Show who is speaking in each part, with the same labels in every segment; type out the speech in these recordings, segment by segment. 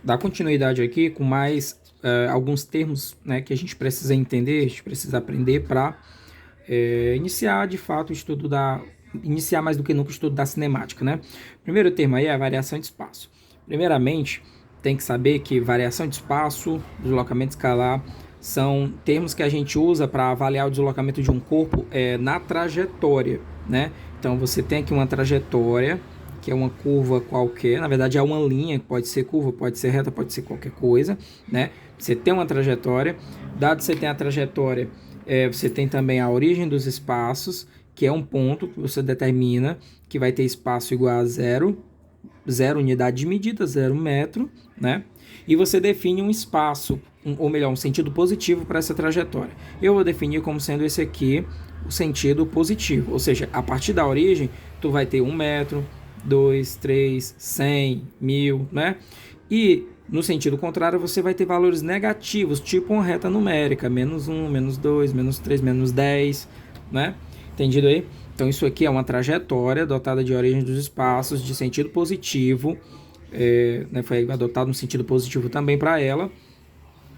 Speaker 1: dar continuidade aqui com mais alguns termos, né, que a gente precisa entender, a gente precisa aprender para iniciar de fato o estudo iniciar mais do que nunca o estudo da cinemática, né? Primeiro termo aí é a variação de espaço. Primeiramente, tem que saber que variação de espaço, deslocamento escalar, são termos que a gente usa para avaliar o deslocamento de um corpo na trajetória, né? Então você tem aqui uma trajetória, que é uma curva qualquer, na verdade é uma linha, que pode ser curva, pode ser reta, pode ser qualquer coisa, né? Você tem uma trajetória, dado que você tem a trajetória, você tem também a origem dos espaços, que é um ponto que você determina que vai ter espaço igual a zero unidade de medida, 0 metro, né? E você define um espaço, ou melhor, um sentido positivo para essa trajetória. Eu vou definir como sendo esse aqui o sentido positivo, ou seja, a partir da origem, tu vai ter 1 metro, 2, 3, 100, 1000, né? E no sentido contrário, você vai ter valores negativos, tipo uma reta numérica, menos 1, menos 2, menos 3, menos 10, né? Entendido aí? Então, isso aqui é uma trajetória dotada de origem dos espaços, de sentido positivo, né? Foi adotado um sentido positivo também para ela,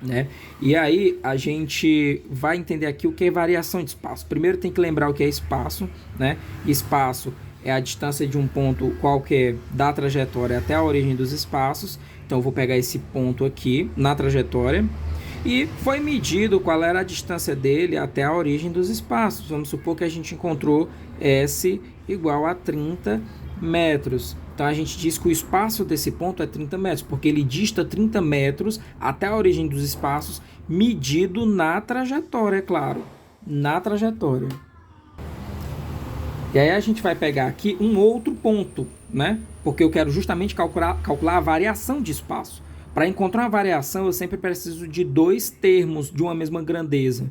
Speaker 1: né? E aí, a gente vai entender aqui o que é variação de espaço. Primeiro, tem que lembrar o que é espaço, né? Espaço é a distância de um ponto qualquer da trajetória até a origem dos espaços. Então, eu vou pegar esse ponto aqui na trajetória e foi medido qual era a distância dele até a origem dos espaços. Vamos supor que a gente encontrou S igual a 30 metros. Então, a gente diz que o espaço desse ponto é 30 metros, porque ele dista 30 metros até a origem dos espaços, medido na trajetória, é claro, na trajetória. E aí a gente vai pegar aqui um outro ponto, né? Porque eu quero justamente calcular a variação de espaço. Para encontrar uma variação, eu sempre preciso de dois termos de uma mesma grandeza.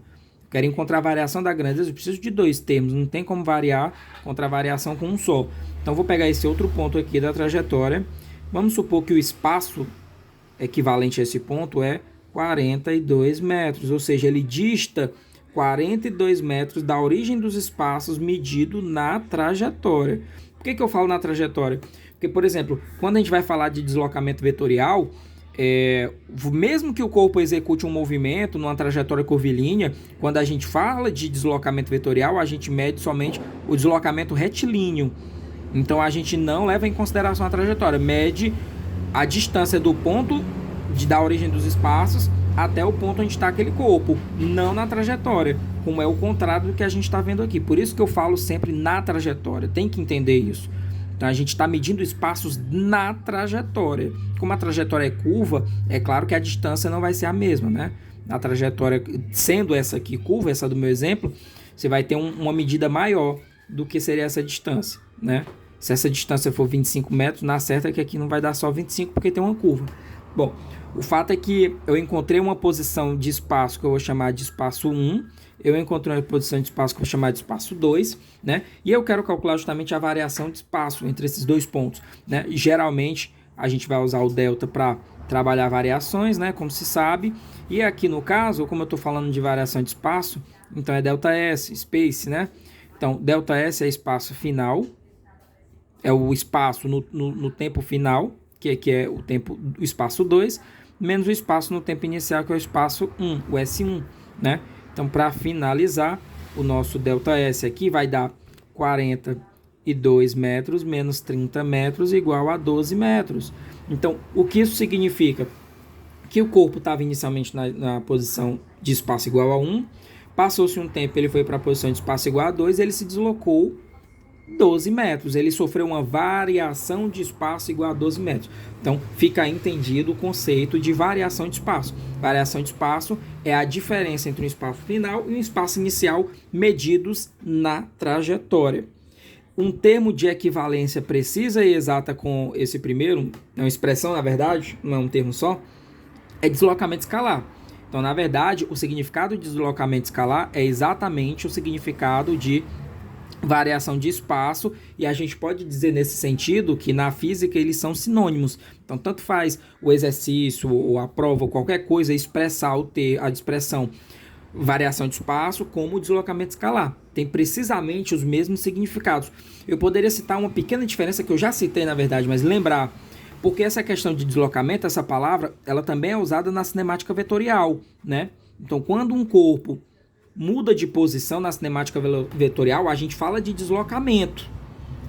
Speaker 1: Quero encontrar a variação da grandeza, eu preciso de dois termos. Não tem como encontrar a variação com um só. Então, vou pegar esse outro ponto aqui da trajetória. Vamos supor que o espaço equivalente a esse ponto é 42 metros. Ou seja, ele dista 42 metros da origem dos espaços medido na trajetória. Por que eu falo na trajetória? Porque, por exemplo, quando a gente vai falar de deslocamento vetorial, mesmo que o corpo execute um movimento numa trajetória curvilínea, quando a gente fala de deslocamento vetorial, a gente mede somente o deslocamento retilíneo. Então a gente não leva em consideração a trajetória, mede a distância do ponto da origem dos espaços até o ponto onde está aquele corpo, não na trajetória, como é o contrário do que a gente está vendo aqui. Por isso que eu falo sempre na trajetória, tem que entender isso. Então a gente está medindo espaços na trajetória. Como a trajetória é curva, é claro que a distância não vai ser a mesma, né? A trajetória, sendo essa aqui curva, essa do meu exemplo, você vai ter uma medida maior do que seria essa distância, né? Se essa distância for 25 metros, na certa é que aqui não vai dar só 25 porque tem uma curva. Bom, o fato é que eu encontrei uma posição de espaço que eu vou chamar de espaço 1, eu encontrei uma posição de espaço que eu vou chamar de espaço 2, né? E eu quero calcular justamente a variação de espaço entre esses dois pontos, né? E, geralmente, a gente vai usar o delta para trabalhar variações, né? Como se sabe. E aqui no caso, como eu estou falando de variação de espaço, então é delta S, space, né? Então, delta S é espaço final, é o espaço no tempo final, que é o espaço 2, menos o espaço no tempo inicial, que é o espaço 1, o S1, né? Então, para finalizar, o nosso ΔS aqui vai dar 42 metros menos 30 metros igual a 12 metros. Então, o que isso significa? Que o corpo estava inicialmente na posição de espaço igual a 1, passou-se um tempo, ele foi para a posição de espaço igual a 2, ele se deslocou 12 metros. Ele sofreu uma variação de espaço igual a 12 metros. Então, fica entendido o conceito de variação de espaço. Variação de espaço é a diferença entre um espaço final e um espaço inicial medidos na trajetória. Um termo de equivalência precisa e exata com esse primeiro, é uma expressão, na verdade, não é um termo só, é deslocamento escalar. Então, na verdade, o significado de deslocamento escalar é exatamente o significado de variação de espaço, e a gente pode dizer nesse sentido que na física eles são sinônimos. Então, tanto faz o exercício ou a prova ou qualquer coisa expressar a expressão variação de espaço como deslocamento escalar. Tem precisamente os mesmos significados. Eu poderia citar uma pequena diferença que eu já citei, na verdade, mas lembrar. Porque essa questão de deslocamento, essa palavra, ela também é usada na cinemática vetorial, né? Então, quando um corpo muda de posição na cinemática vetorial, a gente fala de deslocamento.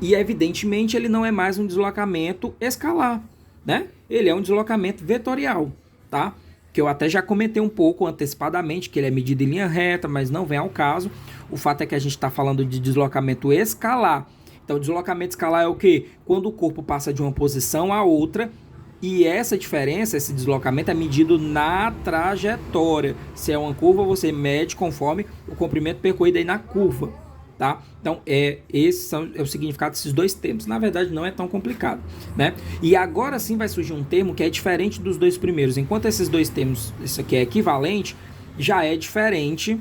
Speaker 1: E, evidentemente, ele não é mais um deslocamento escalar, né? Ele é um deslocamento vetorial, tá? Que eu até já comentei um pouco antecipadamente, que ele é medido em linha reta, mas não vem ao caso. O fato é que a gente está falando de deslocamento escalar. Então, deslocamento escalar é o quê? Quando o corpo passa de uma posição a outra, e essa diferença, esse deslocamento é medido na trajetória. Se é uma curva, você mede conforme o comprimento percorrido aí na curva, tá? Então, esse é o significado desses dois termos. Na verdade, não é tão complicado, né? E agora sim vai surgir um termo que é diferente dos dois primeiros. Enquanto esses dois termos, isso aqui é equivalente, já é diferente,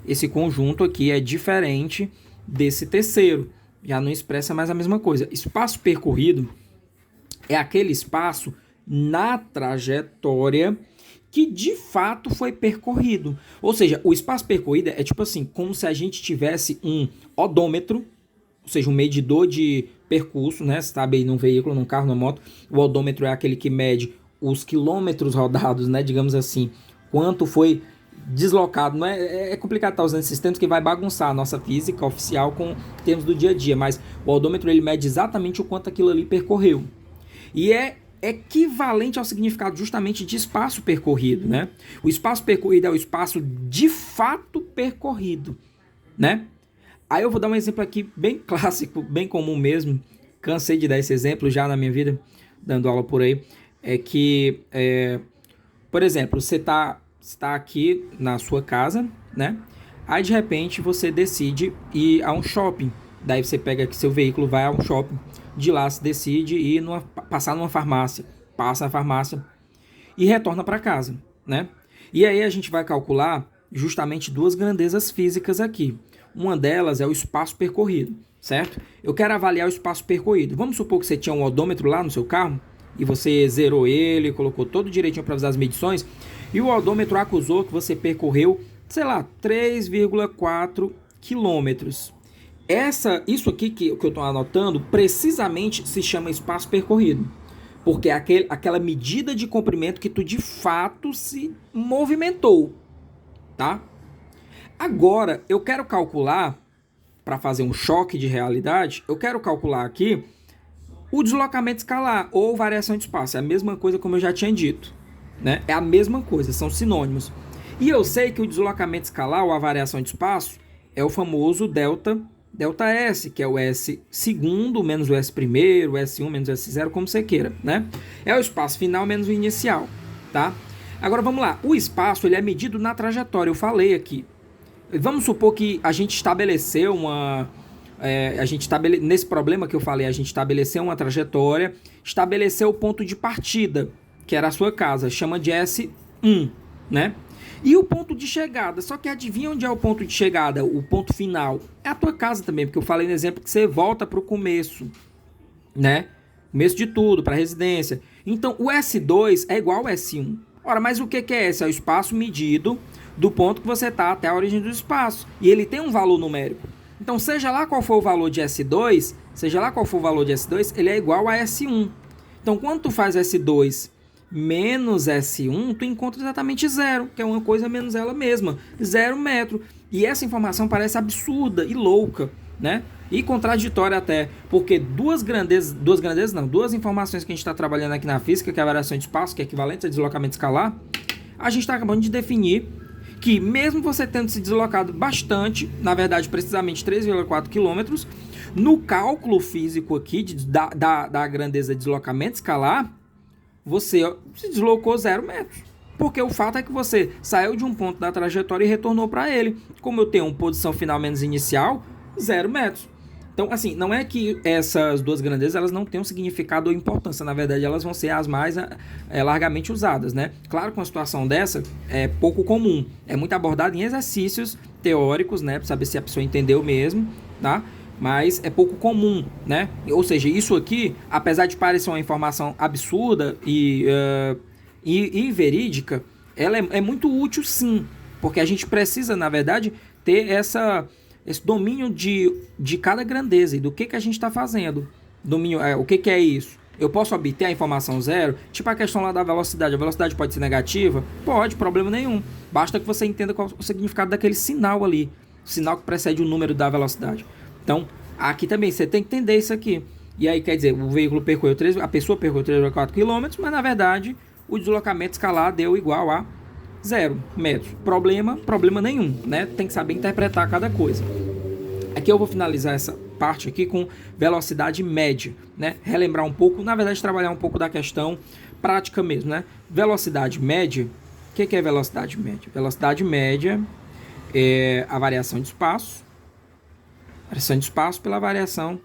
Speaker 1: esse conjunto aqui é diferente desse terceiro. Já não expressa mais a mesma coisa. Espaço percorrido é aquele espaço na trajetória que de fato foi percorrido. Ou seja, o espaço percorrido é tipo assim, como se a gente tivesse um odômetro, ou seja, um medidor de percurso, né? Você sabe aí num veículo, num carro, numa moto, o odômetro é aquele que mede os quilômetros rodados, né? Digamos assim, quanto foi deslocado. Não é complicado estar usando esses termos que vai bagunçar a nossa física oficial com termos do dia a dia, mas o odômetro ele mede exatamente o quanto aquilo ali percorreu. E é equivalente ao significado justamente de espaço percorrido, né? O espaço percorrido é o espaço de fato percorrido, né? Aí eu vou dar um exemplo aqui bem clássico, bem comum mesmo. Cansei de dar esse exemplo já na minha vida, dando aula por aí. Por exemplo, você está aqui na sua casa, né? Aí de repente você decide ir a um shopping. Daí você pega aqui seu veículo, vai a um shopping. De lá se decide ir passar numa farmácia. Passa na farmácia e retorna para casa, né? E aí a gente vai calcular justamente duas grandezas físicas aqui. Uma delas é o espaço percorrido, certo? Eu quero avaliar o espaço percorrido. Vamos supor que você tinha um odômetro lá no seu carro e você zerou ele, colocou todo direitinho para fazer as medições e o odômetro acusou que você percorreu, sei lá, 3,4 quilômetros. Isso aqui que eu estou anotando precisamente se chama espaço percorrido, porque é aquela medida de comprimento que tu de fato se movimentou, tá? Agora, eu quero calcular, para fazer um choque de realidade, eu quero calcular aqui o deslocamento escalar ou variação de espaço. É a mesma coisa como eu já tinha dito, né? É a mesma coisa, são sinônimos. E eu sei que o deslocamento escalar ou a variação de espaço é o famoso delta S, que é o S segundo menos o S primeiro, o S1 menos o S0, como você queira, né? É o espaço final menos o inicial, tá? Agora vamos lá, o espaço ele é medido na trajetória, eu falei aqui. Vamos supor que a gente estabeleceu nesse problema que eu falei, a gente estabeleceu uma trajetória, estabeleceu o ponto de partida, que era a sua casa, chama de S1, né? E o ponto de chegada, só que adivinha onde é o ponto de chegada, o ponto final? É a tua casa também, porque eu falei no exemplo que você volta para o começo, né? Começo de tudo, para a residência. Então, o S2 é igual ao S1. Ora, mas o que é esse? É o espaço medido do ponto que você está até a origem do espaço. E ele tem um valor numérico. Então, seja lá qual for o valor de S2, ele é igual a S1. Então, quando tu faz S2 menos S1, tu encontra exatamente zero, que é uma coisa menos ela mesma, 0 metro. E essa informação parece absurda e louca, né? E contraditória até, porque duas informações que a gente está trabalhando aqui na física, que é a variação de espaço, que é equivalente a deslocamento escalar, a gente está acabando de definir que mesmo você tendo se deslocado bastante, na verdade precisamente 3,4 km, no cálculo físico aqui da grandeza de deslocamento escalar, você se deslocou 0 metros. Porque o fato é que você saiu de um ponto da trajetória e retornou para ele. Como eu tenho uma posição final menos inicial, 0 metros. Então, assim, não é que essas duas grandezas elas não tenham significado ou importância. Na verdade, elas vão ser as mais largamente usadas, né? Claro que uma situação dessa é pouco comum. É muito abordada em exercícios teóricos, né? Para saber se a pessoa entendeu mesmo, tá? Mas é pouco comum, né? Ou seja, isso aqui, apesar de parecer uma informação absurda e verídica, ela é muito útil sim, porque a gente precisa, na verdade, ter esse domínio de cada grandeza e do que a gente está fazendo. O que é isso? Eu posso obter a informação zero? Tipo a questão lá da velocidade. A velocidade pode ser negativa? Pode, problema nenhum. Basta que você entenda qual o significado daquele sinal ali. O sinal que precede o número da velocidade. Então, aqui também você tem que entender isso aqui. E aí, quer dizer, o veículo percorreu 3, a pessoa percorreu 3,4 km, mas na verdade o deslocamento escalar deu igual a 0 metros. Problema nenhum, né? Tem que saber interpretar cada coisa. Aqui eu vou finalizar essa parte aqui com velocidade média, né? Relembrar um pouco, na verdade trabalhar um pouco da questão prática mesmo, né? Velocidade média, o que é velocidade média? Velocidade média é a variação de espaço pela variação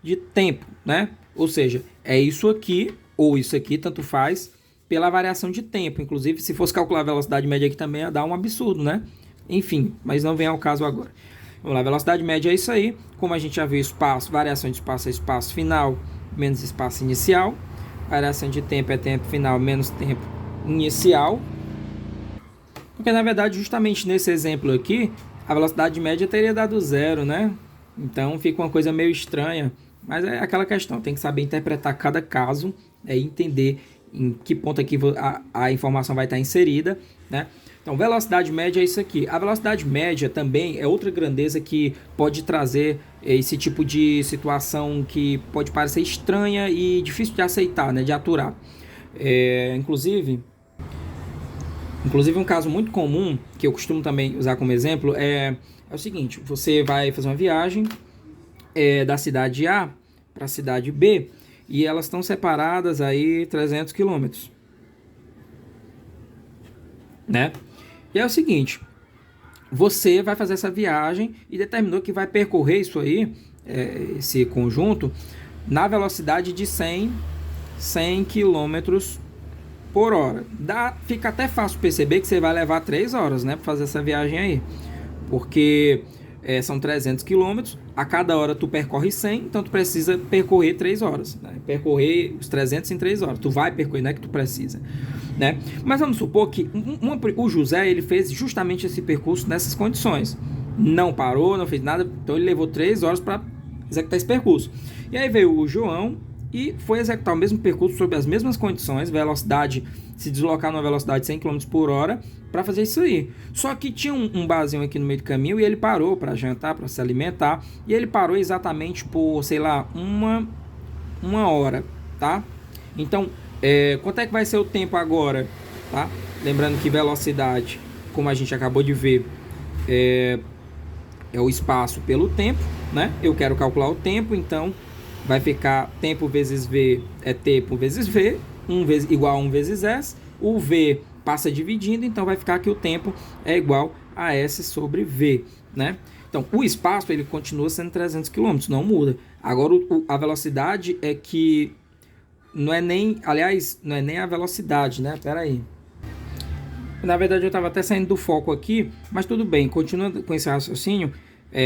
Speaker 1: de tempo, né? Ou seja, é isso aqui ou isso aqui, tanto faz, pela variação de tempo. Inclusive, se fosse calcular a velocidade média aqui também ia dar um absurdo, né? Enfim, mas não vem ao caso agora. Vamos lá, velocidade média é isso aí. Como a gente já viu, espaço, variação de espaço é espaço final menos espaço inicial. Variação de tempo é tempo final menos tempo inicial. Porque, na verdade, justamente nesse exemplo aqui, a velocidade média teria dado 0, né? Então, fica uma coisa meio estranha. Mas é aquela questão, tem que saber interpretar cada caso e entender em que ponto aqui a informação vai estar inserida, né? Então, velocidade média é isso aqui. A velocidade média também é outra grandeza que pode trazer esse tipo de situação que pode parecer estranha e difícil de aceitar, né? De aturar. Inclusive, um caso muito comum, que eu costumo também usar como exemplo, é o seguinte: você vai fazer uma viagem da cidade A para a cidade B e elas estão separadas aí 300 quilômetros, né? E é o seguinte, você vai fazer essa viagem e determinou que vai percorrer isso aí, esse conjunto, na velocidade de 100 km por hora. Fica até fácil perceber que você vai levar 3 horas, né, para fazer essa viagem aí, porque são 300 km, a cada hora tu percorre 100, então tu precisa percorrer 3 horas, né? Percorrer os 300 em 3 horas, tu vai percorrer, não é que tu precisa, né? Mas vamos supor que o José, ele fez justamente esse percurso nessas condições, não parou, não fez nada, então ele levou 3 horas para executar esse percurso. E aí veio o João e foi executar o mesmo percurso sob as mesmas condições, velocidade, se deslocar numa velocidade de 100 km por hora para fazer isso aí. Só que tinha um barzinho aqui no meio do caminho e ele parou para jantar, para se alimentar, e ele parou exatamente por, sei lá, uma hora, tá? Então, quanto é que vai ser o tempo agora, tá? Lembrando que velocidade, como a gente acabou de ver, é o espaço pelo tempo, né? Eu quero calcular o tempo, então vai ficar tempo vezes V é tempo vezes V, igual a 1 vezes S. O V passa dividindo, então vai ficar que o tempo é igual a S sobre V, né? Então, o espaço ele continua sendo 300 km, não muda. Agora, a velocidade é que não é nem a velocidade, né? Pera aí. Na verdade, eu estava até saindo do foco aqui, mas tudo bem, continuando com esse raciocínio,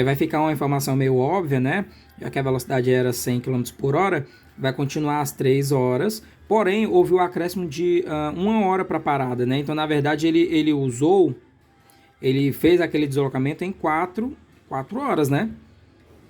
Speaker 1: vai ficar uma informação meio óbvia, né? Já que a velocidade era 100 km por hora, vai continuar às 3 horas, porém, houve o acréscimo de 1 hora para a parada, né? Então, na verdade, ele fez aquele deslocamento em 4 horas, né?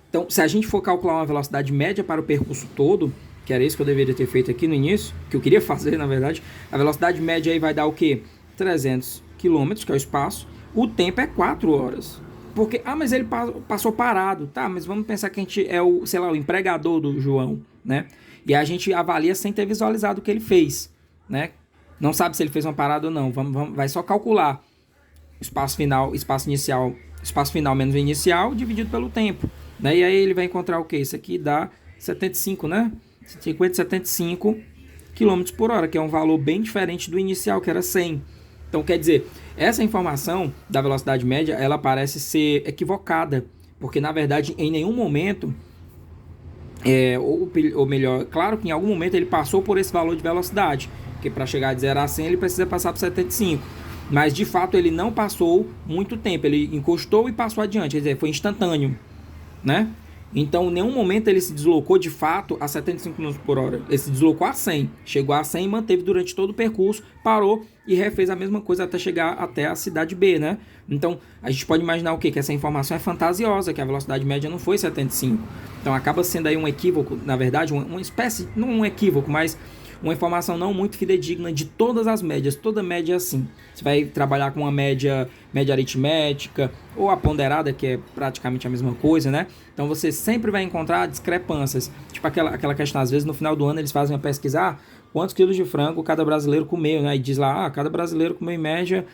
Speaker 1: Então, se a gente for calcular uma velocidade média para o percurso todo, que era isso que eu deveria ter feito aqui no início, que eu queria fazer, na verdade, a velocidade média aí vai dar o quê? 300 km, que é o espaço, o tempo é 4 horas. Porque, mas ele passou parado, tá? Mas vamos pensar que a gente é o empregador do João, né? E a gente avalia sem ter visualizado o que ele fez, né? Não sabe se ele fez uma parada ou não. Vai só calcular espaço final menos o inicial dividido pelo tempo, né? E aí ele vai encontrar o quê? Isso aqui dá 75, né? 75 km por hora, que é um valor bem diferente do inicial, que era 100. Então, quer dizer, essa informação da velocidade média, ela parece ser equivocada, porque, na verdade, em nenhum momento, ou melhor, claro que em algum momento ele passou por esse valor de velocidade, porque para chegar de 0 a 100 ele precisa passar por 75, mas, de fato, ele não passou muito tempo, ele encostou e passou adiante, quer dizer, foi instantâneo, né? Então, em nenhum momento ele se deslocou de fato a 75 km por hora. Ele se deslocou a 100. Chegou a 100 e manteve durante todo o percurso, parou e refez a mesma coisa até chegar até a cidade B, né? Então, a gente pode imaginar o quê? Que essa informação é fantasiosa, que a velocidade média não foi 75. Então, acaba sendo aí um equívoco, na verdade, uma espécie, não um equívoco, mas uma informação não muito fidedigna de todas as médias. Toda média é assim. Você vai trabalhar com uma média aritmética ou a ponderada, que é praticamente a mesma coisa, né? Então você sempre vai encontrar discrepâncias. Tipo aquela questão, às vezes no final do ano eles fazem uma pesquisa, quantos quilos de frango cada brasileiro comeu, né? E diz lá, cada brasileiro comeu em média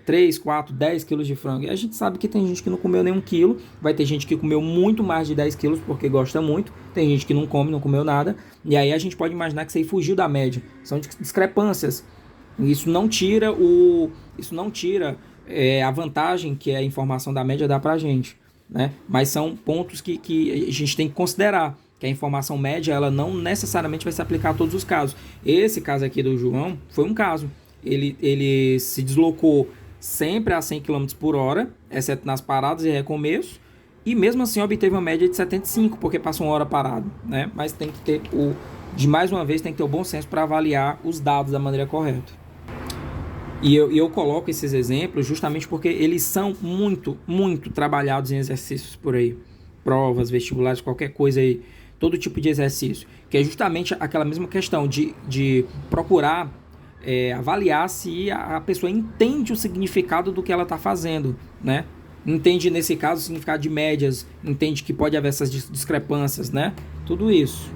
Speaker 1: 3, 4, 10 quilos de frango. E a gente sabe que tem gente que não comeu nenhum quilo, vai ter gente que comeu muito mais de 10 quilos porque gosta muito, tem gente que não come, não comeu nada, e aí a gente pode imaginar que isso aí fugiu da média. São discrepâncias. Isso não tira a vantagem que a informação da média dá pra gente, né? Mas são pontos que a gente tem que considerar, que a informação média ela não necessariamente vai se aplicar a todos os casos. Esse caso aqui do João foi um caso. Ele se deslocou sempre a 100 km por hora, exceto nas paradas e recomeços, e mesmo assim obteve uma média de 75, porque passou uma hora parado, né? Mas tem que ter mais uma vez, tem que ter o bom senso para avaliar os dados da maneira correta. E eu coloco esses exemplos justamente porque eles são muito, muito trabalhados em exercícios por aí. Provas, vestibulares, qualquer coisa aí. Todo tipo de exercício. Que é justamente aquela mesma questão de procurar avaliar se a pessoa entende o significado do que ela está fazendo, né? Entende, nesse caso, o significado de médias. Entende que pode haver essas discrepâncias, né? Tudo isso.